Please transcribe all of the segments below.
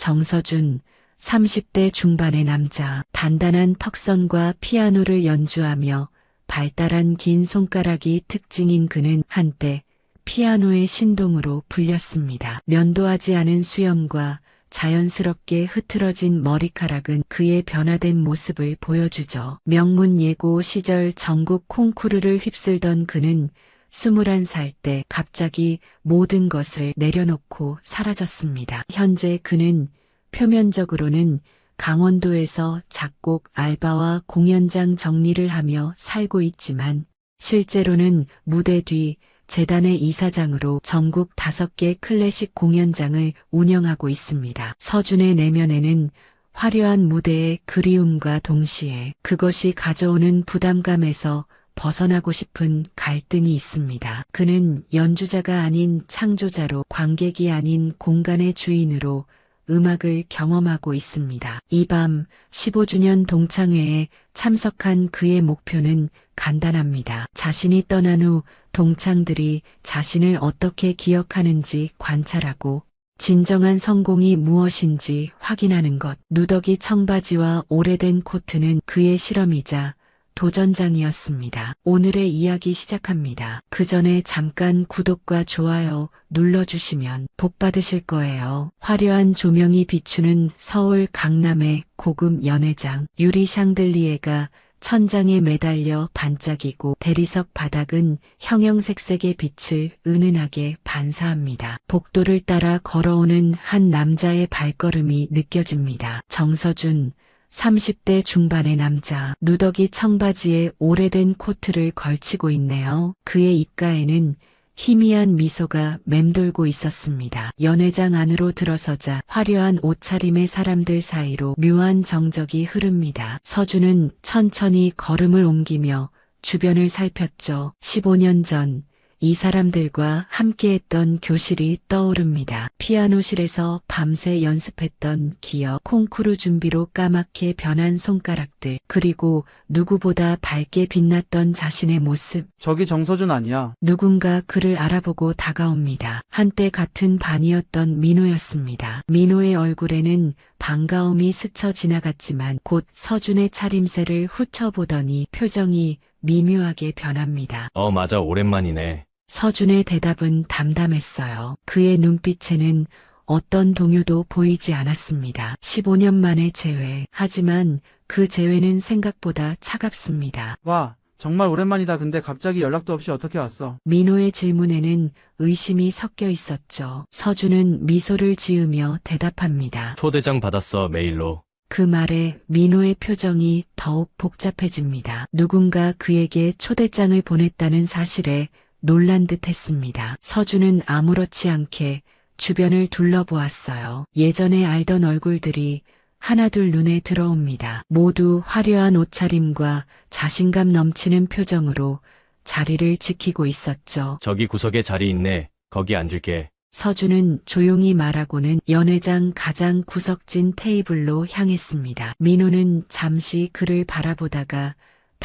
정서준, 30대 중반의 남자. 단단한 턱선과 피아노를 연주하며 발달한 긴 손가락이 특징인 그는 한때 피아노의 신동으로 불렸습니다. 면도하지 않은 수염과 자연스럽게 흐트러진 머리카락은 그의 변화된 모습을 보여주죠. 명문 예고 시절 전국 콩쿠르를 휩쓸던 그는 21살 때 갑자기 모든 것을 내려놓고 사라졌습니다. 현재 그는 표면적으로는 강원도에서 작곡 알바와 공연장 정리를 하며 살고 있지만 실제로는 무대 뒤 재단의 이사장으로 전국 5개 클래식 공연장을 운영하고 있습니다. 서준의 내면에는 화려한 무대의 그리움과 동시에 그것이 가져오는 부담감에서 벗어나고 싶은 갈등이 있습니다. 그는 연주자가 아닌 창조자로, 관객이 아닌 공간의 주인으로 음악을 경험하고 있습니다. 이 밤 15주년 동창회에 참석한 그의 목표는 간단합니다. 자신이 떠난 후 동창들이 자신을 어떻게 기억하는지 관찰하고 진정한 성공이 무엇인지 확인하는 것. 누더기 청바지와 오래된 코트는 그의 실험이자 도전장이었습니다. 오늘의 이야기 시작합니다. 그 전에 잠깐 구독과 좋아요 눌러주시면 복 받으실 거예요. 화려한 조명이 비추는 서울 강남의 고급 연회장. 유리 샹들리에가 천장에 매달려 반짝이고 대리석 바닥은 형형색색의 빛을 은은하게 반사합니다. 복도를 따라 걸어오는 한 남자의 발걸음이 느껴집니다. 정서준, 30대 중반의 남자. 누더기 청바지에 오래된 코트를 걸치고 있네요. 그의 입가에는 희미한 미소가 맴돌고 있었습니다. 연회장 안으로 들어서자 화려한 옷차림의 사람들 사이로 묘한 정적이 흐릅니다. 서준은 천천히 걸음을 옮기며 주변을 살폈죠. 15년 전 이 사람들과 함께했던 교실이 떠오릅니다. 피아노실에서 밤새 연습했던 기억, 콩쿠르 준비로 까맣게 변한 손가락들, 그리고 누구보다 밝게 빛났던 자신의 모습. 저기 정서준 아니야? 누군가 그를 알아보고 다가옵니다. 한때 같은 반이었던 민호였습니다. 민호의 얼굴에는 반가움이 스쳐 지나갔지만 곧 서준의 차림새를 훑어보더니 표정이 미묘하게 변합니다. 맞아, 오랜만이네. 서준의 대답은 담담했어요. 그의 눈빛에는 어떤 동요도 보이지 않았습니다. 15년 만의 재회. 하지만 그 재회는 생각보다 차갑습니다. 와, 정말 오랜만이다. 근데 갑자기 연락도 없이 어떻게 왔어? 민호의 질문에는 의심이 섞여 있었죠. 서준은 미소를 지으며 대답합니다. 초대장 받았어, 메일로. 그 말에 민호의 표정이 더욱 복잡해집니다. 누군가 그에게 초대장을 보냈다는 사실에 놀란 듯 했습니다. 서준은 아무렇지 않게 주변을 둘러보았어요. 예전에 알던 얼굴들이 하나둘 눈에 들어옵니다. 모두 화려한 옷차림과 자신감 넘치는 표정으로 자리를 지키고 있었죠. 저기 구석에 자리 있네. 거기 앉을게. 서준은 조용히 말하고는 연회장 가장 구석진 테이블로 향했습니다. 민호는 잠시 그를 바라보다가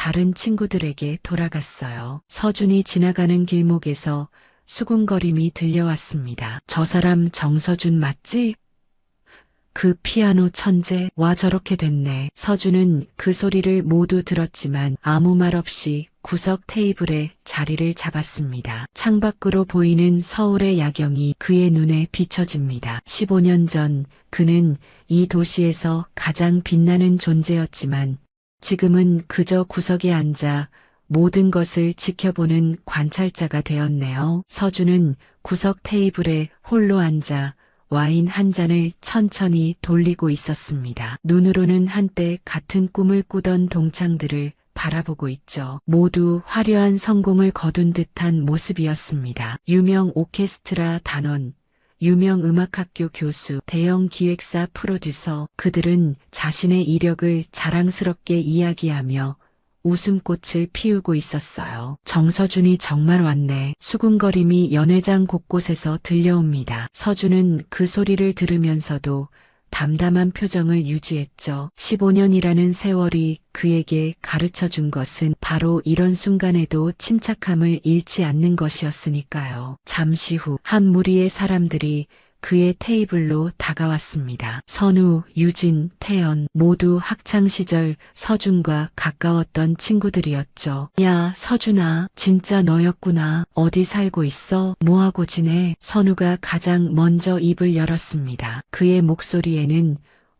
다른 친구들에게 돌아갔어요. 서준이 지나가는 길목에서 수군거림이 들려왔습니다. 저 사람 정서준 맞지? 그 피아노 천재. 와, 저렇게 됐네. 서준은 그 소리를 모두 들었지만 아무 말 없이 구석 테이블에 자리를 잡았습니다. 창밖으로 보이는 서울의 야경이 그의 눈에 비춰집니다. 15년 전 그는 이 도시에서 가장 빛나는 존재였지만 지금은 그저 구석에 앉아 모든 것을 지켜보는 관찰자가 되었네요. 서준은 구석 테이블에 홀로 앉아 와인 한 잔을 천천히 돌리고 있었습니다. 눈으로는 한때 같은 꿈을 꾸던 동창들을 바라보고 있죠. 모두 화려한 성공을 거둔 듯한 모습이었습니다. 유명 오케스트라 단원, 유명 음악학교 교수, 대형 기획사 프로듀서. 그들은 자신의 이력을 자랑스럽게 이야기하며 웃음꽃을 피우고 있었어요. 정서준이 정말 왔네. 수군거림이 연회장 곳곳에서 들려옵니다. 서준은 그 소리를 들으면서도 담담한 표정을 유지했죠. 15년이라는 세월이 그에게 가르쳐 준 것은 바로 이런 순간에도 침착함을 잃지 않는 것이었으니까요. 잠시 후 한 무리의 사람들이 그의 테이블로 다가왔습니다. 선우, 유진, 태연 모두 학창시절 서준과 가까웠던 친구들이었죠. 야, 서준아, 진짜 너였구나. 어디 살고 있어? 뭐하고 지내? 선우가 가장 먼저 입을 열었습니다. 그의 목소리에는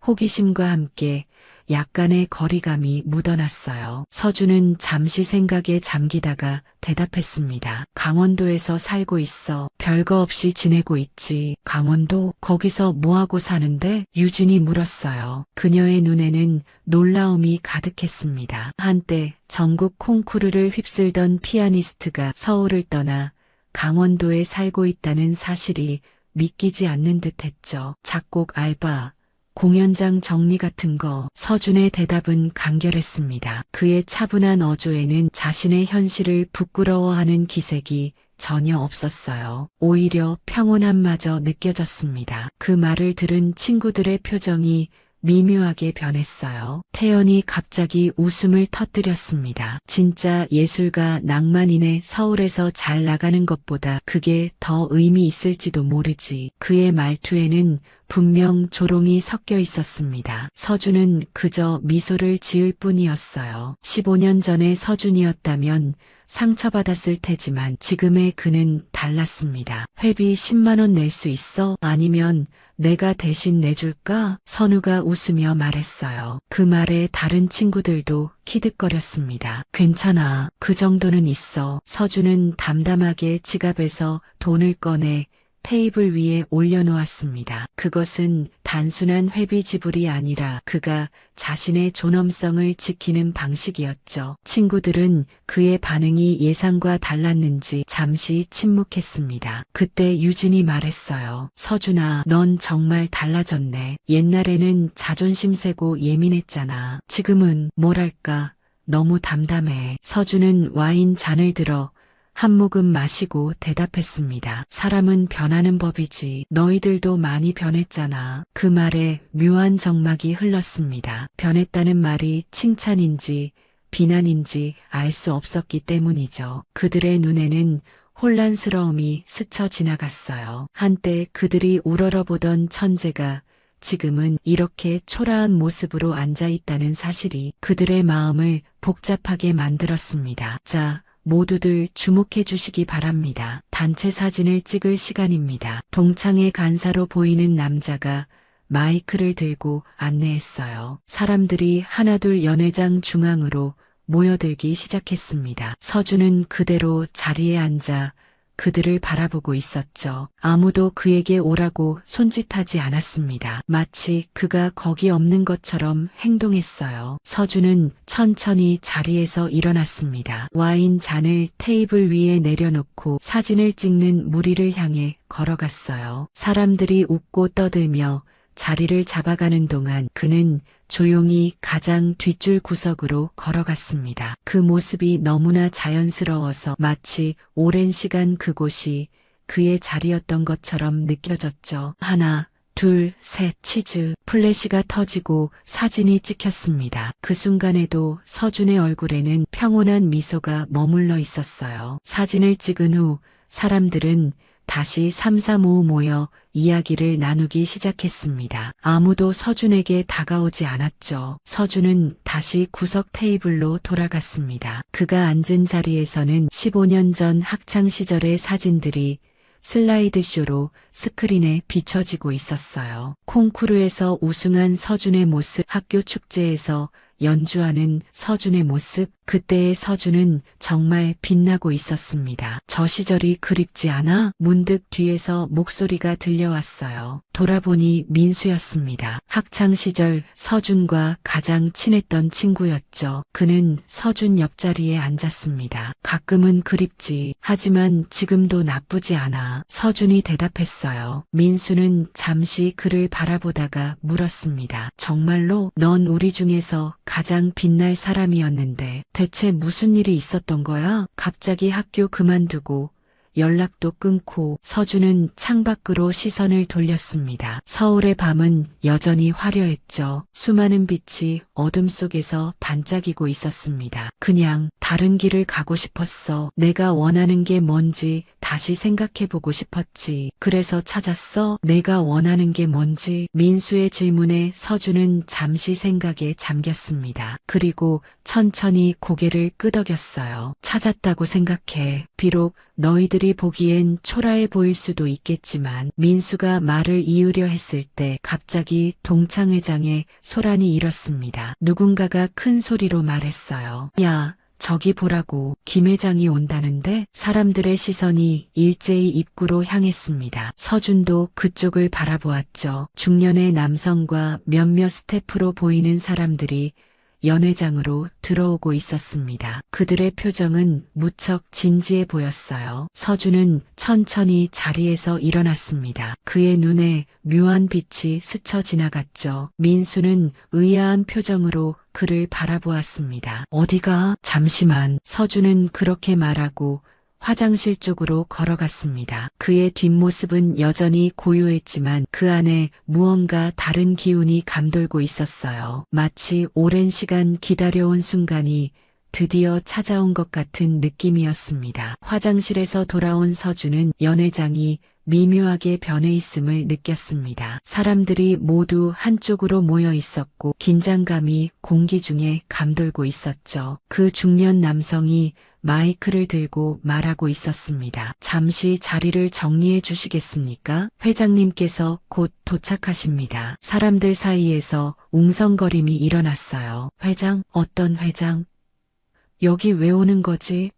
호기심과 함께 약간의 거리감이 묻어났어요. 서준은 잠시 생각에 잠기다가 대답했습니다. 강원도에서 살고 있어. 별거 없이 지내고 있지. 강원도? 거기서 뭐하고 사는데? 유진이 물었어요. 그녀의 눈에는 놀라움이 가득했습니다. 한때 전국 콩쿠르를 휩쓸던 피아니스트가 서울을 떠나 강원도에 살고 있다는 사실이 믿기지 않는 듯했죠. 작곡 알바, 공연장 정리 같은 거. 서준의 대답은 간결했습니다. 그의 차분한 어조에는 자신의 현실을 부끄러워하는 기색이 전혀 없었어요. 오히려 평온함마저 느껴졌습니다. 그 말을 들은 친구들의 표정이 미묘하게 변했어요. 태연이 갑자기 웃음을 터뜨렸습니다. 진짜 예술가 낭만인의 서울에서 잘 나가는 것보다 그게 더 의미 있을지도 모르지. 그의 말투에는 분명 조롱이 섞여 있었습니다. 서준은 그저 미소를 지을 뿐이었어요. 15년 전의 서준이었다면 상처받았을 테지만 지금의 그는 달랐습니다. 회비 10만 원 낼 수 있어? 아니면 내가 대신 내줄까? 선우가 웃으며 말했어요. 그 말에 다른 친구들도 키득거렸습니다. 괜찮아. 그 정도는 있어. 서준은 담담하게 지갑에서 돈을 꺼내 테이블 위에 올려놓았습니다. 그것은 단순한 회비 지불이 아니라 그가 자신의 존엄성을 지키는 방식이었죠. 친구들은 그의 반응이 예상과 달랐는지 잠시 침묵했습니다. 그때 유진이 말했어요. 서준아, 넌 정말 달라졌네. 옛날에는 자존심 세고 예민했잖아. 지금은 뭐랄까, 너무 담담해. 서준은 와인 잔을 들어 한 모금 마시고 대답했습니다. 사람은 변하는 법이지. 너희들도 많이 변했잖아. 그 말에 묘한 정막이 흘렀습니다. 변했다는 말이 칭찬인지 비난인지 알 수 없었기 때문이죠. 그들의 눈에는 혼란스러움이 스쳐 지나갔어요. 한때 그들이 우러러보던 천재가 지금은 이렇게 초라한 모습으로 앉아있다는 사실이 그들의 마음을 복잡하게 만들었습니다. 자, 모두들 주목해 주시기 바랍니다. 단체 사진을 찍을 시간입니다. 동창회 간사로 보이는 남자가 마이크를 들고 안내했어요. 사람들이 하나둘 연회장 중앙으로 모여들기 시작했습니다. 서준은 그대로 자리에 앉아 그들을 바라보고 있었죠. 아무도 그에게 오라고 손짓하지 않았습니다. 마치 그가 거기 없는 것처럼 행동했어요. 서준은 천천히 자리에서 일어났습니다. 와인 잔을 테이블 위에 내려놓고 사진을 찍는 무리를 향해 걸어갔어요. 사람들이 웃고 떠들며 자리를 잡아가는 동안 그는 조용히 가장 뒷줄 구석으로 걸어갔습니다. 그 모습이 너무나 자연스러워서 마치 오랜 시간 그곳이 그의 자리였던 것처럼 느껴졌죠. 하나, 둘, 셋, 치즈. 플래시가 터지고 사진이 찍혔습니다. 그 순간에도 서준의 얼굴에는 평온한 미소가 머물러 있었어요. 사진을 찍은 후 사람들은 다시 삼삼오오 모여 이야기를 나누기 시작했습니다. 아무도 서준에게 다가오지 않았죠. 서준은 다시 구석 테이블로 돌아갔습니다. 그가 앉은 자리에서는 15년 전 학창시절의 사진들이 슬라이드쇼로 스크린에 비춰지고 있었어요. 콩쿠르에서 우승한 서준의 모습, 학교 축제에서 연주하는 서준의 모습, 그때의 서준은 정말 빛나고 있었습니다. 저 시절이 그립지 않아? 문득 뒤에서 목소리가 들려왔어요. 돌아보니 민수였습니다. 학창시절 서준과 가장 친했던 친구였죠. 그는 서준 옆자리에 앉았습니다. 가끔은 그립지. 하지만 지금도 나쁘지 않아. 서준이 대답했어요. 민수는 잠시 그를 바라보다가 물었습니다. 정말로? 넌 우리 중에서 가장 빛날 사람이었는데 대체 무슨 일이 있었던 거야? 갑자기 학교 그만두고 연락도 끊고 서준은 창밖으로 시선을 돌렸습니다. 서울의 밤은 여전히 화려했죠. 수많은 빛이 어둠 속에서 반짝이고 있었습니다. 그냥 다른 길을 가고 싶었어. 내가 원하는 게 뭔지 다시 생각해보고 싶었지. 그래서 찾았어. 내가 원하는 게 뭔지. 민수의 질문에 서준은 잠시 생각에 잠겼습니다. 그리고 천천히 고개를 끄덕였어요. 찾았다고 생각해. 비록 너희들이 보기엔 초라해 보일 수도 있겠지만 민수가 말을 이으려 했을 때 갑자기 동창회장에 소란이 일었습니다. 누군가가 큰 소리로 말했어요. 야, 저기 보라고. 김 회장이 온다는데? 사람들의 시선이 일제히 입구로 향했습니다. 서준도 그쪽을 바라보았죠. 중년의 남성과 몇몇 스태프로 보이는 사람들이 연회장으로 들어오고 있었습니다. 그들의 표정은 무척 진지해 보였어요. 서준은 천천히 자리에서 일어났습니다. 그의 눈에 묘한 빛이 스쳐 지나갔죠. 민수는 의아한 표정으로 그를 바라보았습니다. 어디가? 잠시만. 서준은 그렇게 말하고 화장실 쪽으로 걸어갔습니다. 그의 뒷모습은 여전히 고요했지만 그 안에 무언가 다른 기운이 감돌고 있었어요. 마치 오랜 시간 기다려온 순간이 드디어 찾아온 것 같은 느낌이었습니다. 화장실에서 돌아온 서준은 연회장이 미묘하게 변해 있음을 느꼈습니다. 사람들이 모두 한쪽으로 모여 있었고 긴장감이 공기 중에 감돌고 있었죠. 그 중년 남성이 마이크를 들고 말하고 있었습니다. 잠시 자리를 정리해 주시겠습니까? 회장님께서 곧 도착하십니다. 사람들 사이에서 웅성거림이 일어났어요. 회장? 어떤 회장? 여기 왜 오는 거지?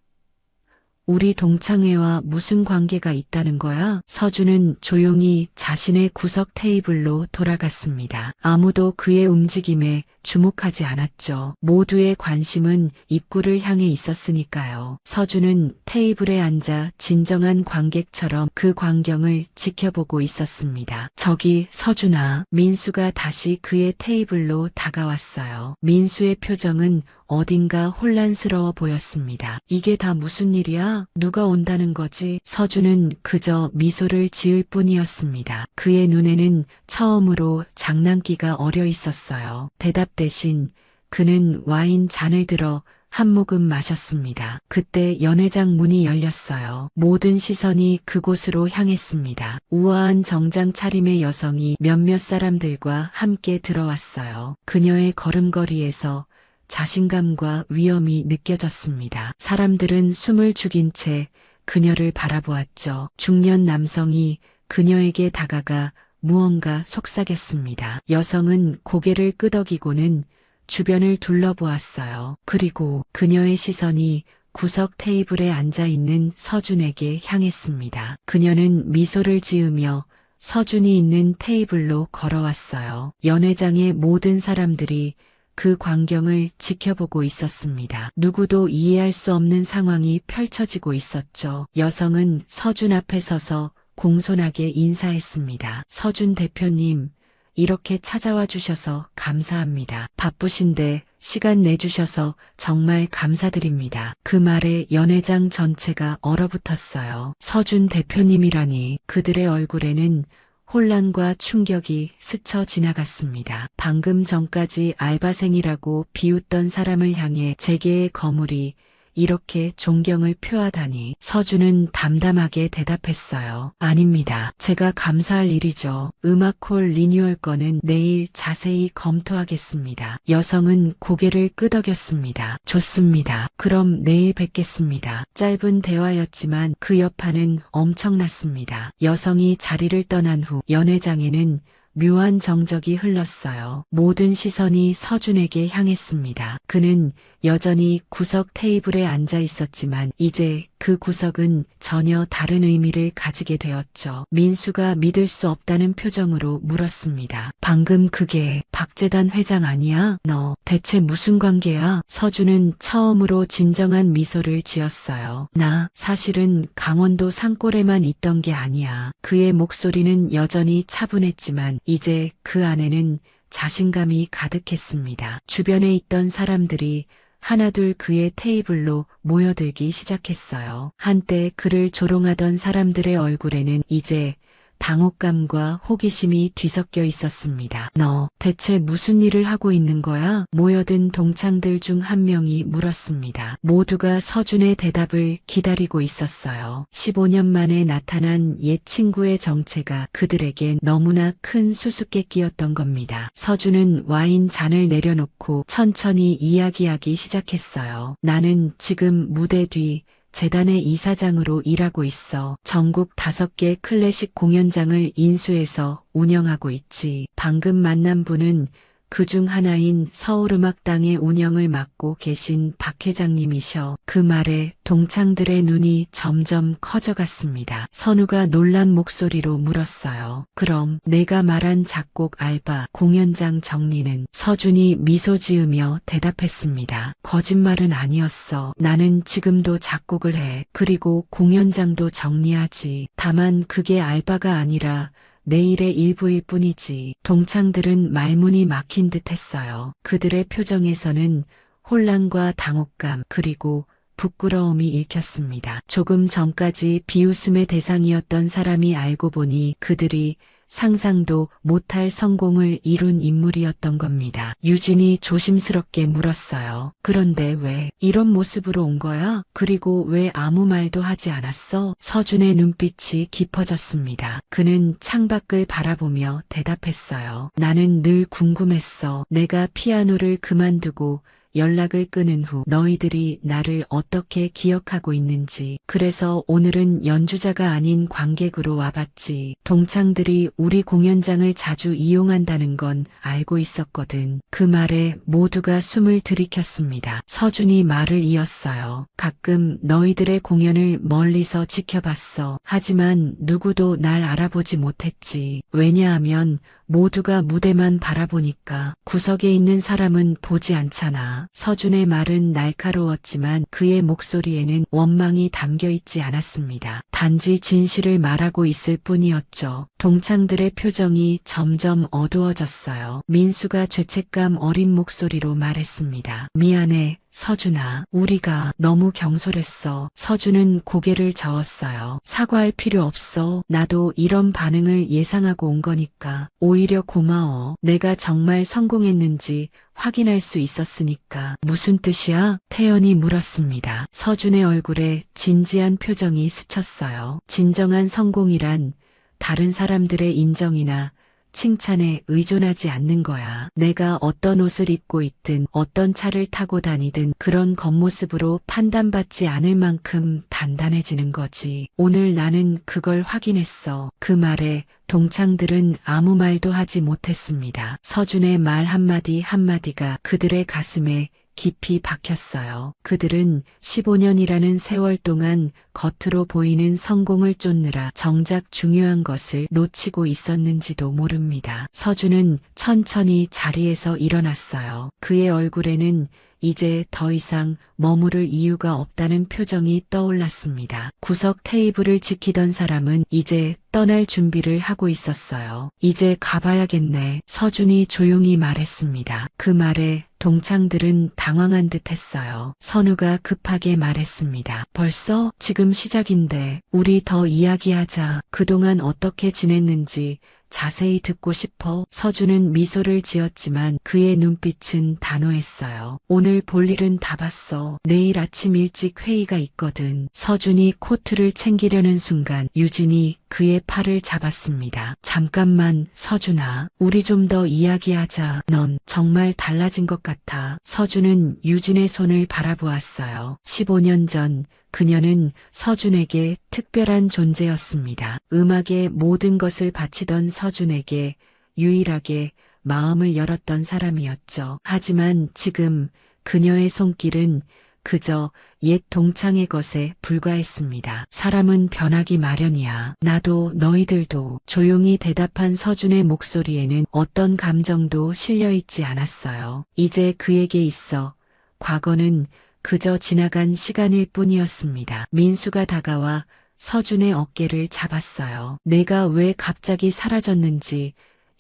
우리 동창회와 무슨 관계가 있다는 거야? 서준은 조용히 자신의 구석 테이블로 돌아갔습니다. 아무도 그의 움직임에 주목하지 않았죠. 모두의 관심은 입구를 향해 있었으니까요. 서준은 테이블에 앉아 진정한 관객처럼 그 광경을 지켜보고 있었습니다. 저기 서준아. 민수가 다시 그의 테이블로 다가왔어요. 민수의 표정은 어딘가 혼란스러워 보였습니다. 이게 다 무슨 일이야? 누가 온다는 거지? 서준은 그저 미소를 지을 뿐이었습니다. 그의 눈에는 처음으로 장난기가 어려 있었어요. 대답 대신 그는 와인 잔을 들어 한 모금 마셨습니다. 그때 연회장 문이 열렸어요. 모든 시선이 그곳으로 향했습니다. 우아한 정장 차림의 여성이 몇몇 사람들과 함께 들어왔어요. 그녀의 걸음걸이에서 자신감과 위엄이 느껴졌습니다. 사람들은 숨을 죽인 채 그녀를 바라보았죠. 중년 남성이 그녀에게 다가가 무언가 속삭였습니다. 여성은 고개를 끄덕이고는 주변을 둘러보았어요. 그리고 그녀의 시선이 구석 테이블에 앉아있는 서준에게 향했습니다. 그녀는 미소를 지으며 서준이 있는 테이블로 걸어왔어요. 연회장의 모든 사람들이 그 광경을 지켜보고 있었습니다. 누구도 이해할 수 없는 상황이 펼쳐지고 있었죠. 여성은 서준 앞에 서서 공손하게 인사했습니다. 서준 대표님, 이렇게 찾아와 주셔서 감사합니다. 바쁘신데 시간 내주셔서 정말 감사드립니다. 그 말에 연회장 전체가 얼어붙었어요. 서준 대표님이라니. 그들의 얼굴에는 혼란과 충격이 스쳐 지나갔습니다. 방금 전까지 알바생이라고 비웃던 사람을 향해 재계의 거물이 이렇게 존경을 표하다니. 서준은 담담하게 대답했어요. 아닙니다. 제가 감사할 일이죠. 음악홀 리뉴얼 건은 내일 자세히 검토하겠습니다. 여성은 고개를 끄덕였습니다. 좋습니다. 그럼 내일 뵙겠습니다. 짧은 대화였지만 그 여파는 엄청났습니다. 여성이 자리를 떠난 후 연회장에는 묘한 정적이 흘렀어요. 모든 시선이 서준에게 향했습니다. 그는 여전히 구석 테이블에 앉아 있었지만 이제 그 구석은 전혀 다른 의미를 가지게 되었죠. 민수가 믿을 수 없다는 표정으로 물었습니다. 방금 그게 박재단 회장 아니야? 너 대체 무슨 관계야? 서준은 처음으로 진정한 미소를 지었어요. 나 사실은 강원도 산골에만 있던 게 아니야. 그의 목소리는 여전히 차분했지만 이제 그 안에는 자신감이 가득했습니다. 주변에 있던 사람들이 하나둘 그의 테이블로 모여들기 시작했어요. 한때 그를 조롱하던 사람들의 얼굴에는 이제 당혹감과 호기심이 뒤섞여 있었습니다. 너 대체 무슨 일을 하고 있는 거야? 모여든 동창들 중 한 명이 물었습니다. 모두가 서준의 대답을 기다리고 있었어요. 15년 만에 나타난 옛 친구의 정체가 그들에겐 너무나 큰 수수께끼였던 겁니다. 서준은 와인 잔을 내려놓고 천천히 이야기하기 시작했어요. 나는 지금 무대 뒤 재단의 이사장으로 일하고 있어. 전국 5개 클래식 공연장을 인수해서 운영하고 있지. 방금 만난 분은 그중 하나인 서울음악당의 운영을 맡고 계신 박 회장님이셔. 그 말에 동창들의 눈이 점점 커져갔습니다. 선우가 놀란 목소리로 물었어요. 그럼 내가 말한 작곡 알바, 공연장 정리는? 서준이 미소 지으며 대답했습니다. 거짓말은 아니었어. 나는 지금도 작곡을 해. 그리고 공연장도 정리하지. 다만 그게 알바가 아니라 내일의 일부일 뿐이지. 동창들은 말문이 막힌 듯 했어요. 그들의 표정에서는 혼란과 당혹감 그리고 부끄러움이 읽혔습니다. 조금 전까지 비웃음의 대상이었던 사람이 알고 보니 그들이 상상도 못할 성공을 이룬 인물이었던 겁니다. 유진이 조심스럽게 물었어요. 그런데 왜 이런 모습으로 온 거야? 그리고 왜 아무 말도 하지 않았어? 서준의 눈빛이 깊어졌습니다. 그는 창밖을 바라보며 대답했어요. 나는 늘 궁금했어. 내가 피아노를 그만두고 연락을 끊은 후 너희들이 나를 어떻게 기억하고 있는지. 그래서 오늘은 연주자가 아닌 관객으로 와봤지. 동창들이 우리 공연장을 자주 이용한다는 건 알고 있었거든. 그 말에 모두가 숨을 들이켰습니다. 서준이 말을 이었어요. 가끔 너희들의 공연을 멀리서 지켜봤어. 하지만 누구도 날 알아보지 못했지. 왜냐하면 모두가 무대만 바라보니까. 구석에 있는 사람은 보지 않잖아. 서준의 말은 날카로웠지만 그의 목소리에는 원망이 담겨 있지 않았습니다. 단지 진실을 말하고 있을 뿐이었죠. 동창들의 표정이 점점 어두워졌어요. 민수가 죄책감 어린 목소리로 말했습니다. 미안해. 서준아, 우리가 너무 경솔했어. 서준은 고개를 저었어요. 사과할 필요 없어. 나도 이런 반응을 예상하고 온 거니까. 오히려 고마워. 내가 정말 성공했는지 확인할 수 있었으니까. 무슨 뜻이야? 태연이 물었습니다. 서준의 얼굴에 진지한 표정이 스쳤어요. 진정한 성공이란 다른 사람들의 인정이나 칭찬에 의존하지 않는 거야. 내가 어떤 옷을 입고 있든 어떤 차를 타고 다니든 그런 겉모습으로 판단받지 않을 만큼 단단해지는 거지. 오늘 나는 그걸 확인했어. 그 말에 동창들은 아무 말도 하지 못했습니다. 서준의 말 한마디 한마디가 그들의 가슴에 깊이 박혔어요. 그들은 15년이라는 세월 동안 겉으로 보이는 성공을 쫓느라 정작 중요한 것을 놓치고 있었는지도 모릅니다. 서준은 천천히 자리에서 일어났어요. 그의 얼굴에는 이제 더 이상 머무를 이유가 없다는 표정이 떠올랐습니다. 구석 테이블을 지키던 사람은 이제 떠날 준비를 하고 있었어요. 이제 가봐야겠네. 서준이 조용히 말했습니다. 그 말에 동창들은 당황한 듯 했어요. 선우가 급하게 말했습니다. 벌써? 지금 시작인데. 우리 더 이야기하자. 그동안 어떻게 지냈는지 자세히 듣고 싶어. 서준은 미소를 지었지만 그의 눈빛은 단호했어요. 오늘 볼 일은 다 봤어. 내일 아침 일찍 회의가 있거든. 서준이 코트를 챙기려는 순간 유진이 그의 팔을 잡았습니다. 잠깐만, 서준아. 우리 좀 더 이야기하자. 넌 정말 달라진 것 같아. 서준은 유진의 손을 바라보았어요. 15년 전 그녀는 서준에게 특별한 존재였습니다. 음악에 모든 것을 바치던 서준에게 유일하게 마음을 열었던 사람이었죠. 하지만 지금 그녀의 손길은 그저 옛 동창의 것에 불과했습니다. 사람은 변하기 마련이야. 나도 너희들도. 조용히 대답한 서준의 목소리에는 어떤 감정도 실려있지 않았어요. 이제 그에게 있어 과거는 그저 지나간 시간일 뿐이었습니다. 민수가 다가와 서준의 어깨를 잡았어요. 내가 왜 갑자기 사라졌는지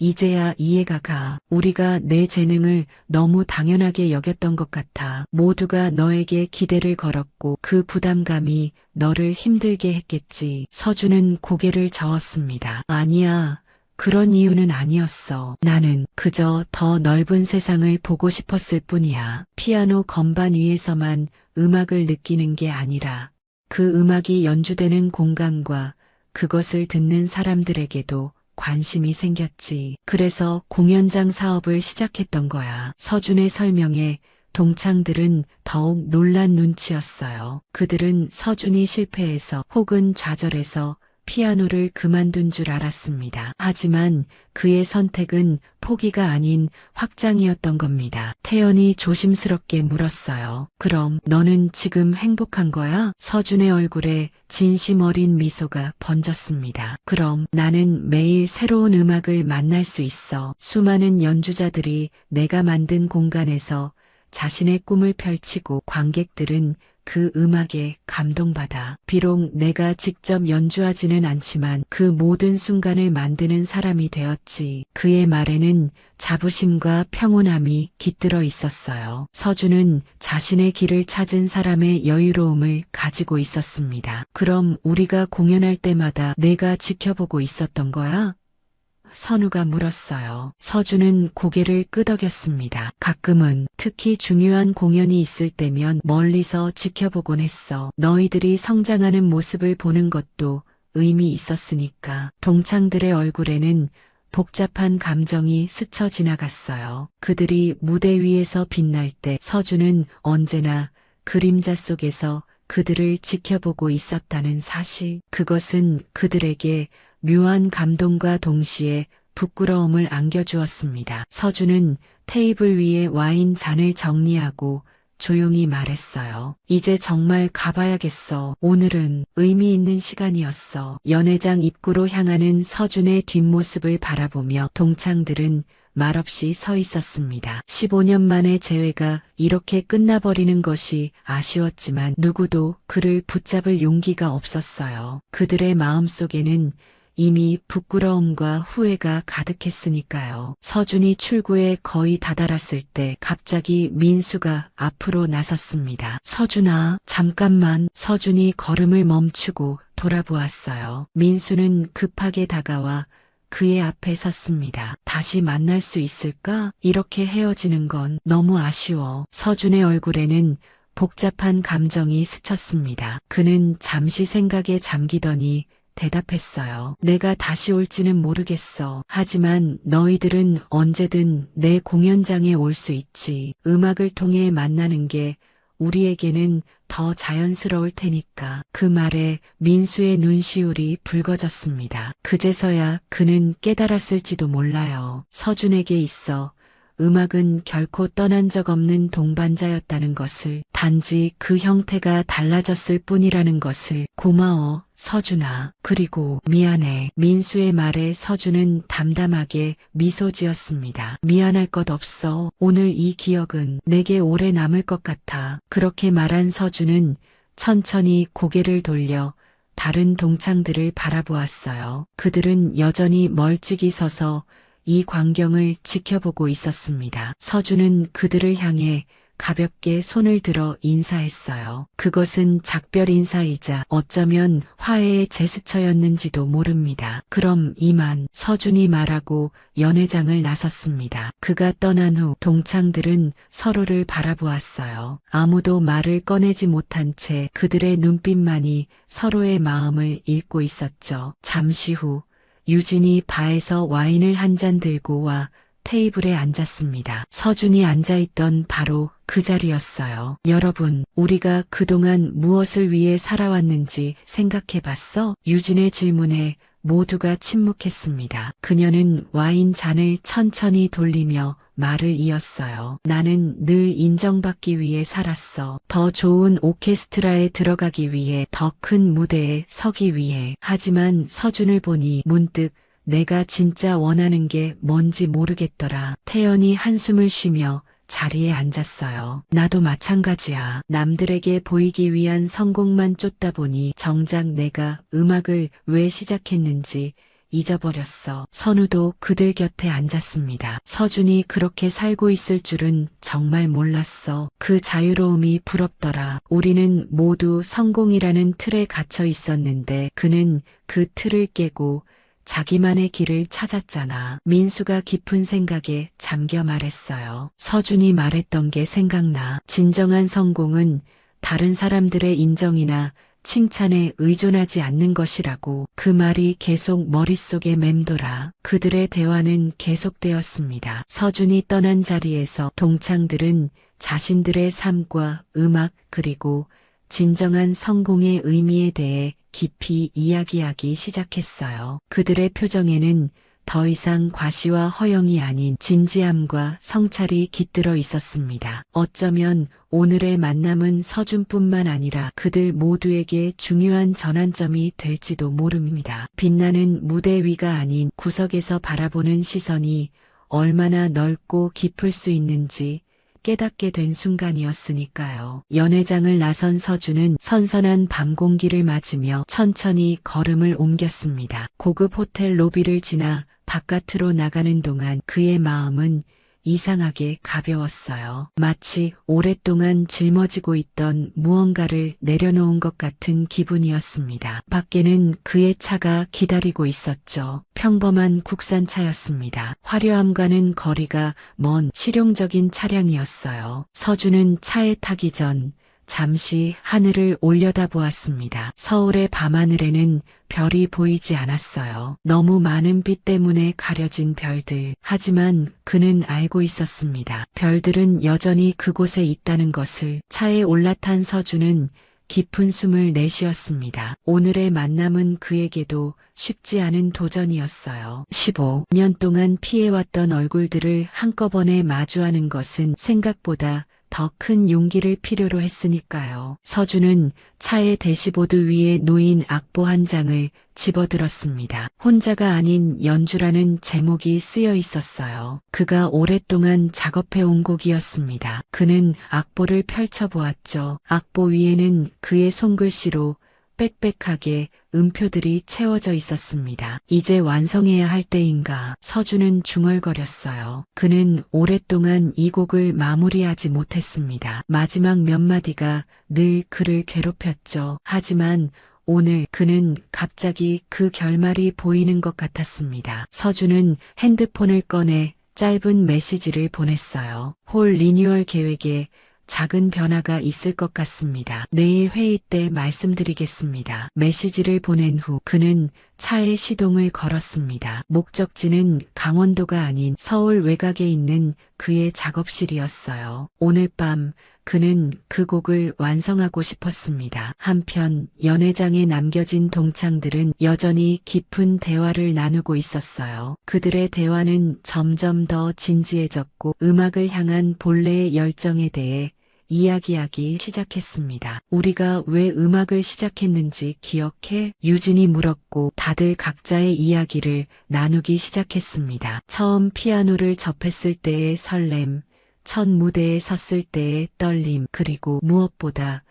이제야 이해가 가. 우리가 내 재능을 너무 당연하게 여겼던 것 같아. 모두가 너에게 기대를 걸었고 그 부담감이 너를 힘들게 했겠지. 서준은 고개를 저었습니다. 아니야. 그런 이유는 아니었어. 나는 그저 더 넓은 세상을 보고 싶었을 뿐이야. 피아노 건반 위에서만 음악을 느끼는 게 아니라 그 음악이 연주되는 공간과 그것을 듣는 사람들에게도 관심이 생겼지. 그래서 공연장 사업을 시작했던 거야. 서준의 설명에 동창들은 더욱 놀란 눈치였어요. 그들은 서준이 실패해서 혹은 좌절해서 피아노를 그만둔 줄 알았습니다. 하지만 그의 선택은 포기가 아닌 확장이었던 겁니다. 태연이 조심스럽게 물었어요. 그럼 너는 지금 행복한 거야? 서준의 얼굴에 진심 어린 미소가 번졌습니다. 그럼 나는 매일 새로운 음악을 만날 수 있어. 수많은 연주자들이 내가 만든 공간에서 자신의 꿈을 펼치고 관객들은 그 음악에 감동받아. 비록 내가 직접 연주하지는 않지만 그 모든 순간을 만드는 사람이 되었지. 그의 말에는 자부심과 평온함이 깃들어 있었어요. 서준은 자신의 길을 찾은 사람의 여유로움을 가지고 있었습니다. 그럼 우리가 공연할 때마다 내가 지켜보고 있었던 거야? 선우가 물었어요. 서준은 고개를 끄덕였습니다. 가끔은 특히 중요한 공연이 있을 때면 멀리서 지켜보곤 했어. 너희들이 성장하는 모습을 보는 것도 의미 있었으니까. 동창들의 얼굴에는 복잡한 감정이 스쳐 지나갔어요. 그들이 무대 위에서 빛날 때 서준은 언제나 그림자 속에서 그들을 지켜보고 있었다는 사실. 그것은 그들에게 묘한 감동과 동시에 부끄러움을 안겨주었습니다. 서준은 테이블 위에 와인 잔을 정리하고 조용히 말했어요. 이제 정말 가봐야겠어. 오늘은 의미 있는 시간이었어. 연회장 입구로 향하는 서준의 뒷모습을 바라보며 동창들은 말없이 서 있었습니다. 15년 만의 재회가 이렇게 끝나버리는 것이 아쉬웠지만 누구도 그를 붙잡을 용기가 없었어요. 그들의 마음속에는 이미 부끄러움과 후회가 가득했으니까요. 서준이 출구에 거의 다다랐을 때 갑자기 민수가 앞으로 나섰습니다. 서준아, 잠깐만. 서준이 걸음을 멈추고 돌아보았어요. 민수는 급하게 다가와 그의 앞에 섰습니다. 다시 만날 수 있을까? 이렇게 헤어지는 건 너무 아쉬워. 서준의 얼굴에는 복잡한 감정이 스쳤습니다. 그는 잠시 생각에 잠기더니 대답했어요. 내가 다시 올지는 모르겠어. 하지만 너희들은 언제든 내 공연장에 올 수 있지. 음악을 통해 만나는 게 우리에게는 더 자연스러울 테니까. 그 말에 민수의 눈시울이 붉어졌습니다. 그제서야 그는 깨달았을지도 몰라요. 서준에게 있어 음악은 결코 떠난 적 없는 동반자였다는 것을, 단지 그 형태가 달라졌을 뿐이라는 것을. 고마워, 서준아. 그리고 미안해. 민수의 말에 서준은 담담하게 미소 지었습니다. 미안할 것 없어. 오늘 이 기억은 내게 오래 남을 것 같아. 그렇게 말한 서준은 천천히 고개를 돌려 다른 동창들을 바라보았어요. 그들은 여전히 멀찍이 서서 이 광경을 지켜보고 있었습니다. 서준은 그들을 향해 가볍게 손을 들어 인사했어요. 그것은 작별 인사이자 어쩌면 화해의 제스처였는지도 모릅니다. 그럼 이만. 서준이 말하고 연회장을 나섰습니다. 그가 떠난 후 동창들은 서로를 바라보았어요. 아무도 말을 꺼내지 못한 채 그들의 눈빛만이 서로의 마음을 읽고 있었죠. 잠시 후 유진이 바에서 와인을 한 잔 들고 와 테이블에 앉았습니다. 서준이 앉아있던 바로 그 자리였어요. 여러분, 우리가 그동안 무엇을 위해 살아왔는지 생각해봤어? 유진의 질문에 모두가 침묵했습니다. 그녀는 와인 잔을 천천히 돌리며 말을 이었어요. 나는 늘 인정받기 위해 살았어. 더 좋은 오케스트라에 들어가기 위해, 더 큰 무대에 서기 위해. 하지만 서준을 보니 문득 내가 진짜 원하는 게 뭔지 모르겠더라. 태연이 한숨을 쉬며 자리에 앉았어요. 나도 마찬가지야. 남들에게 보이기 위한 성공만 쫓다 보니 정작 내가 음악을 왜 시작했는지 잊어버렸어. 선우도 그들 곁에 앉았습니다. 서준이 그렇게 살고 있을 줄은 정말 몰랐어. 그 자유로움이 부럽더라. 우리는 모두 성공이라는 틀에 갇혀 있었는데 그는 그 틀을 깨고 자기만의 길을 찾았잖아. 민수가 깊은 생각에 잠겨 말했어요. 서준이 말했던 게 생각나. 진정한 성공은 다른 사람들의 인정이나 칭찬에 의존하지 않는 것이라고. 그 말이 계속 머릿속에 맴돌아. 그들의 대화는 계속되었습니다. 서준이 떠난 자리에서 동창들은 자신들의 삶과 음악 그리고 진정한 성공의 의미에 대해 깊이 이야기하기 시작했어요. 그들의 표정에는 더 이상 과시와 허영이 아닌 진지함과 성찰이 깃들어 있었습니다. 어쩌면 오늘의 만남은 서준뿐만 아니라 그들 모두에게 중요한 전환점이 될지도 모릅니다. 빛나는 무대 위가 아닌 구석에서 바라보는 시선이 얼마나 넓고 깊을 수 있는지 깨닫게 된 순간이었으니까요. 연회장을 나선 서준은 선선한 밤 공기를 맞으며 천천히 걸음을 옮겼습니다. 고급 호텔 로비를 지나 바깥으로 나가는 동안 그의 마음은 이상하게 가벼웠어요. 마치 오랫동안 짊어지고 있던 무언가를 내려놓은 것 같은 기분이었습니다. 밖에는 그의 차가 기다리고 있었죠. 평범한 국산차였습니다. 화려함과는 거리가 먼 실용적인 차량이었어요. 서준은 차에 타기 전 잠시 하늘을 올려다보았습니다. 서울의 밤하늘에는 별이 보이지 않았어요. 너무 많은 빛 때문에 가려진 별들. 하지만 그는 알고 있었습니다. 별들은 여전히 그곳에 있다는 것을. 차에 올라탄 서준은 깊은 숨을 내쉬었습니다. 오늘의 만남은 그에게도 쉽지 않은 도전이었어요. 15년 동안 피해왔던 얼굴들을 한꺼번에 마주하는 것은 생각보다 더 큰 용기를 필요로 했으니까요. 서준은 차의 대시보드 위에 놓인 악보 한 장을 집어들었습니다. 혼자가 아닌 연주라는 제목이 쓰여 있었어요. 그가 오랫동안 작업해온 곡이었습니다. 그는 악보를 펼쳐보았죠. 악보 위에는 그의 손글씨로 빽빽하게 음표들이 채워져 있었습니다. 이제 완성해야 할 때인가. 서준은 중얼거렸어요. 그는 오랫동안 이 곡을 마무리하지 못했습니다. 마지막 몇 마디가 늘 그를 괴롭혔죠. 하지만 오늘 그는 갑자기 그 결말이 보이는 것 같았습니다. 서준은 핸드폰을 꺼내 짧은 메시지를 보냈어요. 홀 리뉴얼 계획에 작은 변화가 있을 것 같습니다. 내일 회의 때 말씀드리겠습니다. 메시지를 보낸 후 그는 차에 시동을 걸었습니다. 목적지는 강원도가 아닌 서울 외곽에 있는 그의 작업실이었어요. 오늘 밤 그는 그 곡을 완성하고 싶었습니다. 한편 연회장에 남겨진 동창들은 여전히 깊은 대화를 나누고 있었어요. 그들의 대화는 점점 더 진지해졌고 음악을 향한 본래의 열정에 대해 이야기하기 시작했습니다. 우리가 왜 음악을 시작했는지 기억해? 유진이 물었고 다들 각자의 이야기를 나누기 시작했습니다. 처음 피아노를 접했을 때의 설렘, 첫 무대에 섰을 때의 떨림, 그리고 무엇보다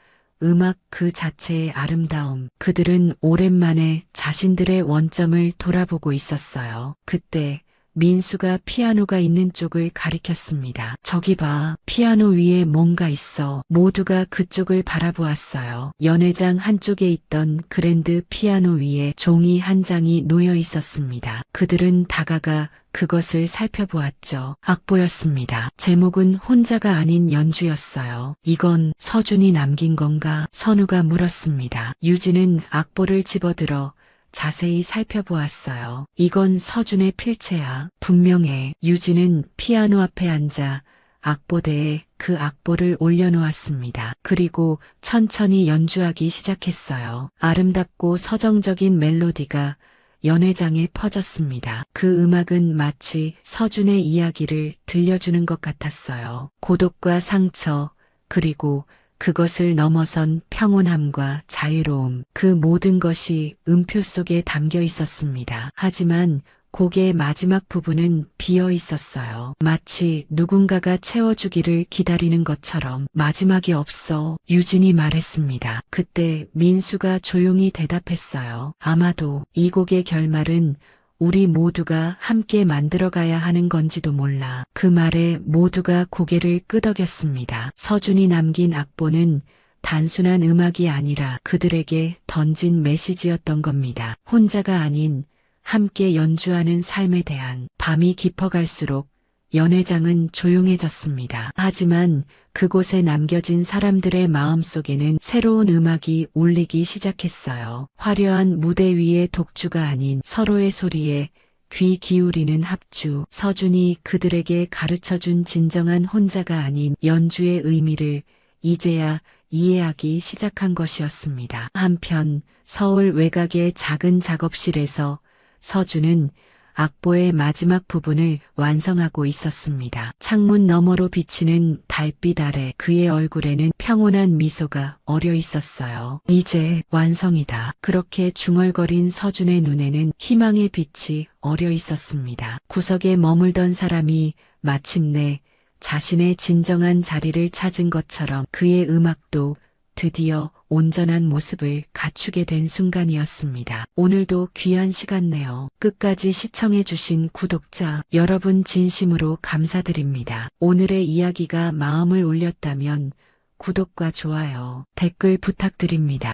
음악 그 자체의 아름다움. 그들은 오랜만에 자신들의 원점을 돌아보고 있었어요. 그때 민수가 피아노가 있는 쪽을 가리켰습니다. 저기 봐, 피아노 위에 뭔가 있어. 모두가 그쪽을 바라보았어요. 연회장 한쪽에 있던 그랜드 피아노 위에 종이 한 장이 놓여 있었습니다. 그들은 다가가 그것을 살펴보았죠. 악보였습니다. 제목은 혼자가 아닌 연주였어요. 이건 서준이 남긴 건가? 선우가 물었습니다. 유진은 악보를 집어들어 자세히 살펴보았어요. 이건 서준의 필체야. 분명해. 유진은 피아노 앞에 앉아 악보대에 그 악보를 올려놓았습니다. 그리고 천천히 연주하기 시작했어요. 아름답고 서정적인 멜로디가 연회장에 퍼졌습니다. 그 음악은 마치 서준의 이야기를 들려주는 것 같았어요. 고독과 상처, 그리고 그것을 넘어선 평온함과 자유로움, 그 모든 것이 음표 속에 담겨 있었습니다. 하지만 곡의 마지막 부분은 비어 있었어요. 마치 누군가가 채워주기를 기다리는 것처럼. 마지막이 없어. 유진이 말했습니다. 그때 민수가 조용히 대답했어요. 아마도 이 곡의 결말은 우리 모두가 함께 만들어가야 하는 건지도 몰라. 그 말에 모두가 고개를 끄덕였습니다. 서준이 남긴 악보는 단순한 음악이 아니라 그들에게 던진 메시지였던 겁니다. 혼자가 아닌 함께 연주하는 삶에 대한. 밤이 깊어갈수록 연회장은 조용해졌습니다. 하지만 그곳에 남겨진 사람들의 마음속에는 새로운 음악이 울리기 시작했어요. 화려한 무대 위의 독주가 아닌 서로의 소리에 귀 기울이는 합주. 서준이 그들에게 가르쳐준 진정한 혼자가 아닌 연주의 의미를 이제야 이해하기 시작한 것이었습니다. 한편 서울 외곽의 작은 작업실에서 서준은 악보의 마지막 부분을 완성하고 있었습니다. 창문 너머로 비치는 달빛 아래 그의 얼굴에는 평온한 미소가 어려 있었어요. 이제 완성이다. 그렇게 중얼거린 서준의 눈에는 희망의 빛이 어려 있었습니다. 구석에 머물던 사람이 마침내 자신의 진정한 자리를 찾은 것처럼 그의 음악도 드디어 온전한 모습을 갖추게 된 순간이었습니다. 오늘도 귀한 시간 내어 끝까지 시청해주신 구독자 여러분 진심으로 감사드립니다. 오늘의 이야기가 마음을 울렸다면 구독과 좋아요, 댓글 부탁드립니다.